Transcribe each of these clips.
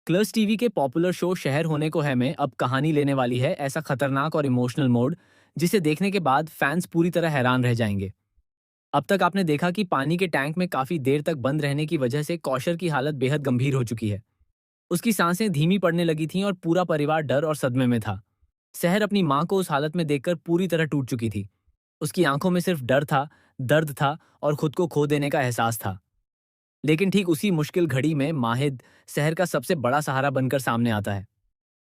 क्लर्स TV के popular show शहर होने को है में अब कहानी लेने वाली है ऐसा खतरनाक और इमोशनल मोड जिसे देखने के बाद फैंस पूरी तरह हैरान रह जाएंगे। अब तक आपने देखा कि पानी के टैंक में काफी देर तक बंद रहने की वजह से कौशर की हालत बेहद गंभीर हो चुकी है। उसकी सांसें धीमी पड़ने लगी थीं और पूरा परिवार डर और सदमे में था। शहर अपनी मां को उस हालत में देखकर पूरी तरह टूट चुकी थी। उसकी आंखों में सिर्फ डर था, दर्द था और खुद को खो देने का एहसास था। लेकिन ठीक उसी मुश्किल घड़ी में माहिद शहर का सबसे बड़ा सहारा बनकर सामने आता है।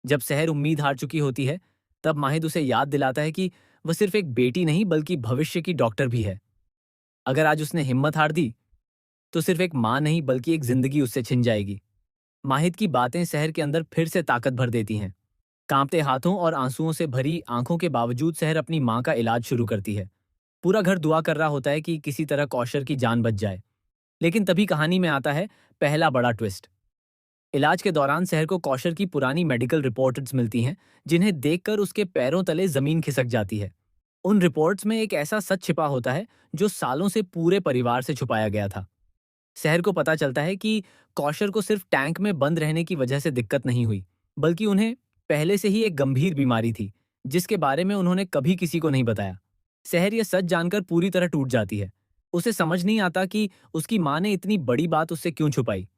जब शहर उम्मीद हार चुकी होती है, तब माहिद उसे याद दिलाता है कि वह सिर्फ एक बेटी नहीं बल्कि भविष्य की डॉक्टर भी है। अगर आज उसने हिम्मत हार दी, तो सिर्फ एक मां नहीं बल्कि एक जिंदगी उससे छिन जाएगी। माहिद की बातें शहर के अंदर फिर से ताकत भर देती हैं। कांपते हाथों और आंसुओं से भरी आंखों के बावजूद शहर अपनी मां का इलाज शुरू करती है। पूरा घर दुआ कर रहा होता है कि किसी तरह कौशर की जान बच जाए। लेकिन तभी कहानी में आता है पहला बड़ा ट्विस्ट। इलाज के दौरान शहर को कौशर की पुरानी मेडिकल रिपोर्ट्स मिलती हैं, जिन्हें देखकर उसके पैरों तले जमीन खिसक जाती है। उन रिपोर्ट्स में एक ऐसा सच छिपा होता है जो सालों से पूरे परिवार से छुपाया गया था। शहर को पता चलता है कि कौशर को सिर्फ टैंक में बंद रहने की वजह से दिक्कत नहीं हुई, बल्कि उन्हें पहले से ही एक गंभीर बीमारी थी, जिसके बारे में उन्होंने कभी किसी को नहीं बताया। शहर यह सच जानकर पूरी तरह टूट जाती है। उसे समझ नहीं आता कि उसकी माँ ने इतनी बड़ी बात उससे क्यों छुपाई।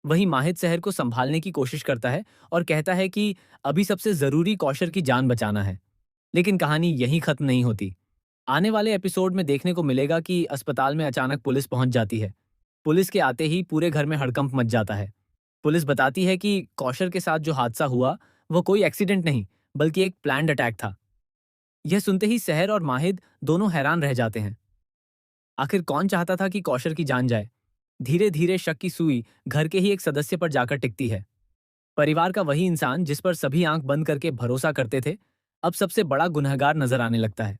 वहीं माहिद शहर को संभालने की कोशिश करता है और कहता है कि अभी सबसे जरूरी कौशर की जान बचाना है। लेकिन कहानी यहीं खत्म नहीं होती। आने वाले एपिसोड में देखने को मिलेगा कि अस्पताल में अचानक पुलिस पहुंच जाती है। पुलिस के आते ही पूरे घर में हड़कंप मच जाता है। पुलिस बताती है कि कौशर के साथ जो हादसा हुआ वो कोई एक्सीडेंट नहीं बल्कि एक प्लान्ड अटैक था। यह सुनते ही शहर और माहिद दोनों हैरान रह जाते हैं। आखिर कौन चाहता था कि कौशर की जान जाए? धीरे धीरे शक की सुई घर के ही एक सदस्य पर जाकर टिकती है। परिवार का वही इंसान जिस पर सभी आंख बंद करके भरोसा करते थे, अब सबसे बड़ा गुनहगार नजर आने लगता है।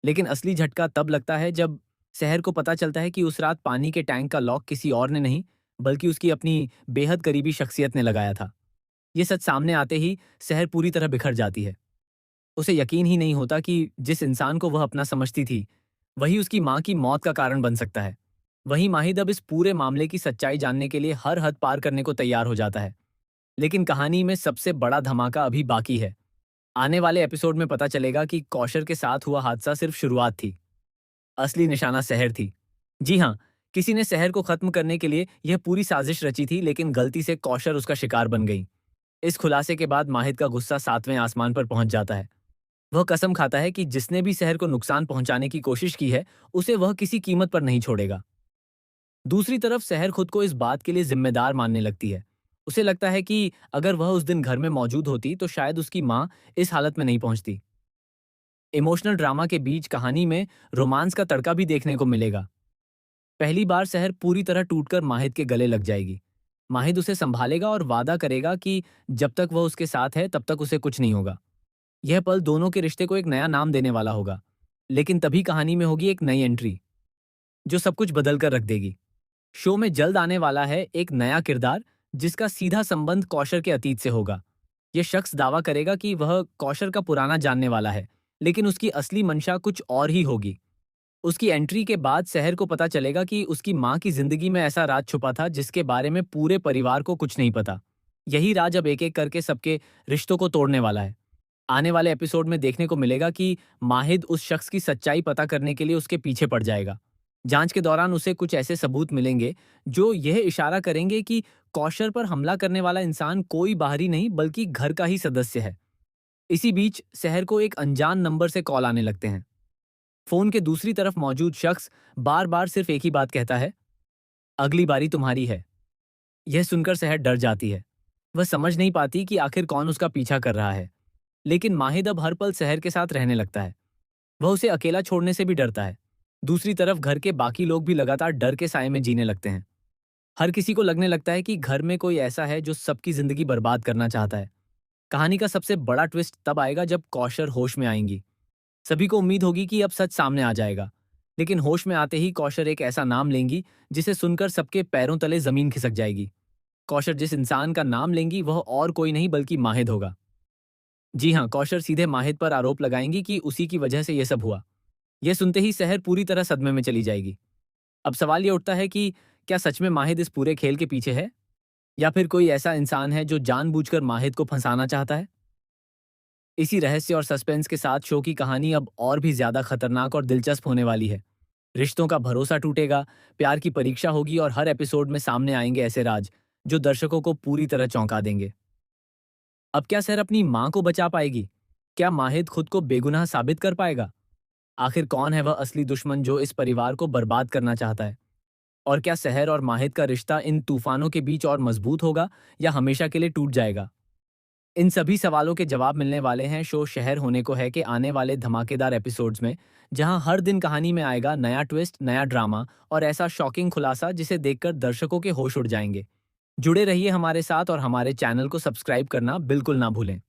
लेकिन असली झटका तब लगता है जब शहर को पता चलता है कि उस रात पानी के टैंक का लॉक किसी और ने नहीं बल्कि उसकी अपनी बेहद करीबी शख्सियत ने लगाया था। ये सच सामने आते ही शहर पूरी तरह बिखर जाती है। उसे यकीन ही नहीं होता कि जिस इंसान को वह अपना समझती थी, वही उसकी मां की मौत का कारण बन सकता है। वहीं माहिद अब इस पूरे मामले की सच्चाई जानने के लिए हर हद पार करने को तैयार हो जाता है। लेकिन कहानी में सबसे बड़ा धमाका अभी बाकी है। आने वाले एपिसोड में पता चलेगा कि कौशर के साथ हुआ हादसा सिर्फ शुरुआत थी। असली निशाना शहर थी। जी हाँ, किसी ने शहर को खत्म करने के लिए यह पूरी साजिश रची थी, लेकिन गलती से कौशर उसका शिकार बन गई। इस खुलासे के बाद माहिद का गुस्सा सातवें आसमान पर पहुंच जाता है। वह कसम खाता है कि जिसने भी शहर को नुकसान पहुंचाने की कोशिश की है, उसे वह किसी कीमत पर नहीं छोड़ेगा। दूसरी तरफ शहर खुद को इस बात के लिए जिम्मेदार मानने लगती है। उसे लगता है कि अगर वह उस दिन घर में मौजूद होती तो शायद उसकी मां इस हालत में नहीं पहुंचती। इमोशनल ड्रामा के बीच कहानी में रोमांस का तड़का भी देखने को मिलेगा। पहली बार शहर पूरी तरह टूटकर माहिद के गले लग जाएगी। माहिद उसे संभालेगा और वादा करेगा कि जब तक वह उसके साथ है तब तक उसे कुछ नहीं होगा। यह पल दोनों के रिश्ते को एक नया नाम देने वाला होगा। लेकिन तभी कहानी में होगी एक नई एंट्री जो सब कुछ बदल कर रख देगी। शो में जल्द आने वाला है एक नया किरदार जिसका सीधा संबंध कौशर के अतीत से होगा। यह शख्स दावा करेगा कि वह कौशर का पुराना जानने वाला है, लेकिन उसकी असली मंशा कुछ और ही होगी। उसकी एंट्री के बाद शहर को पता चलेगा कि उसकी मां की जिंदगी में ऐसा राज छुपा था जिसके बारे में पूरे परिवार को कुछ नहीं पता। यही राज अब एक एक करके सबके रिश्तों को तोड़ने वाला है। आने वाले एपिसोड में देखने को मिलेगा कि माहिद उस शख्स की सच्चाई पता करने के लिए उसके पीछे पड़ जाएगा। जांच के दौरान उसे कुछ ऐसे सबूत मिलेंगे जो यह इशारा करेंगे कि कौशर पर हमला करने वाला इंसान कोई बाहरी नहीं बल्कि घर का ही सदस्य है। इसी बीच शहर को एक अनजान नंबर से कॉल आने लगते हैं। फोन के दूसरी तरफ मौजूद शख्स बार बार सिर्फ एक ही बात कहता है, अगली बारी तुम्हारी है। यह सुनकर शहर डर जाती है। वह समझ नहीं पाती कि आखिर कौन उसका पीछा कर रहा है। लेकिन माहिद अब हर पल शहर के साथ रहने लगता है। वह उसे अकेला छोड़ने से भी डरता है। दूसरी तरफ घर के बाकी लोग भी लगातार डर के साए में जीने लगते हैं। हर किसी को लगने लगता है कि घर में कोई ऐसा है जो सबकी जिंदगी बर्बाद करना चाहता है। कहानी का सबसे बड़ा ट्विस्ट तब आएगा जब कौशर होश में आएंगी। सभी को उम्मीद होगी कि अब सच सामने आ जाएगा। लेकिन होश में आते ही कौशर एक ऐसा नाम लेंगी जिसे सुनकर सबके पैरों तले जमीन खिसक जाएगी। कौशर जिस इंसान का नाम लेंगी वह और कोई नहीं बल्कि माहिद होगा। जी हाँ, कौशर सीधे माहिद पर आरोप लगाएंगी कि उसी की वजह से यह सब हुआ। यह सुनते ही शहर पूरी तरह सदमे में चली जाएगी। अब सवाल ये उठता है कि क्या सच में माहिद इस पूरे खेल के पीछे है? या फिर कोई ऐसा इंसान है जो जानबूझकर माहिद को फंसाना चाहता है? इसी रहस्य और सस्पेंस के साथ शो की कहानी अब और भी ज्यादा खतरनाक और दिलचस्प होने वाली है। रिश्तों का भरोसा टूटेगा, प्यार की परीक्षा होगी और हर एपिसोड में सामने आएंगे ऐसे राज जो दर्शकों को पूरी तरह चौंका देंगे। अब क्या सर अपनी मां को बचा पाएगी? क्या माहिद खुद को बेगुनाह साबित कर पाएगा? आखिर कौन है वह असली दुश्मन जो इस परिवार को बर्बाद करना चाहता है? और क्या सहर और माहिद का रिश्ता इन तूफानों के बीच और मजबूत होगा या हमेशा के लिए टूट जाएगा? इन सभी सवालों के जवाब मिलने वाले हैं शो शहर होने को है के आने वाले धमाकेदार एपिसोड्स में, जहां हर दिन कहानी में आएगा नया ट्विस्ट, नया ड्रामा और ऐसा शॉकिंग खुलासा जिसे देखकर दर्शकों के होश उड़ जाएंगे। जुड़े रहिए हमारे साथ और हमारे चैनल को सब्सक्राइब करना बिल्कुल ना भूलें।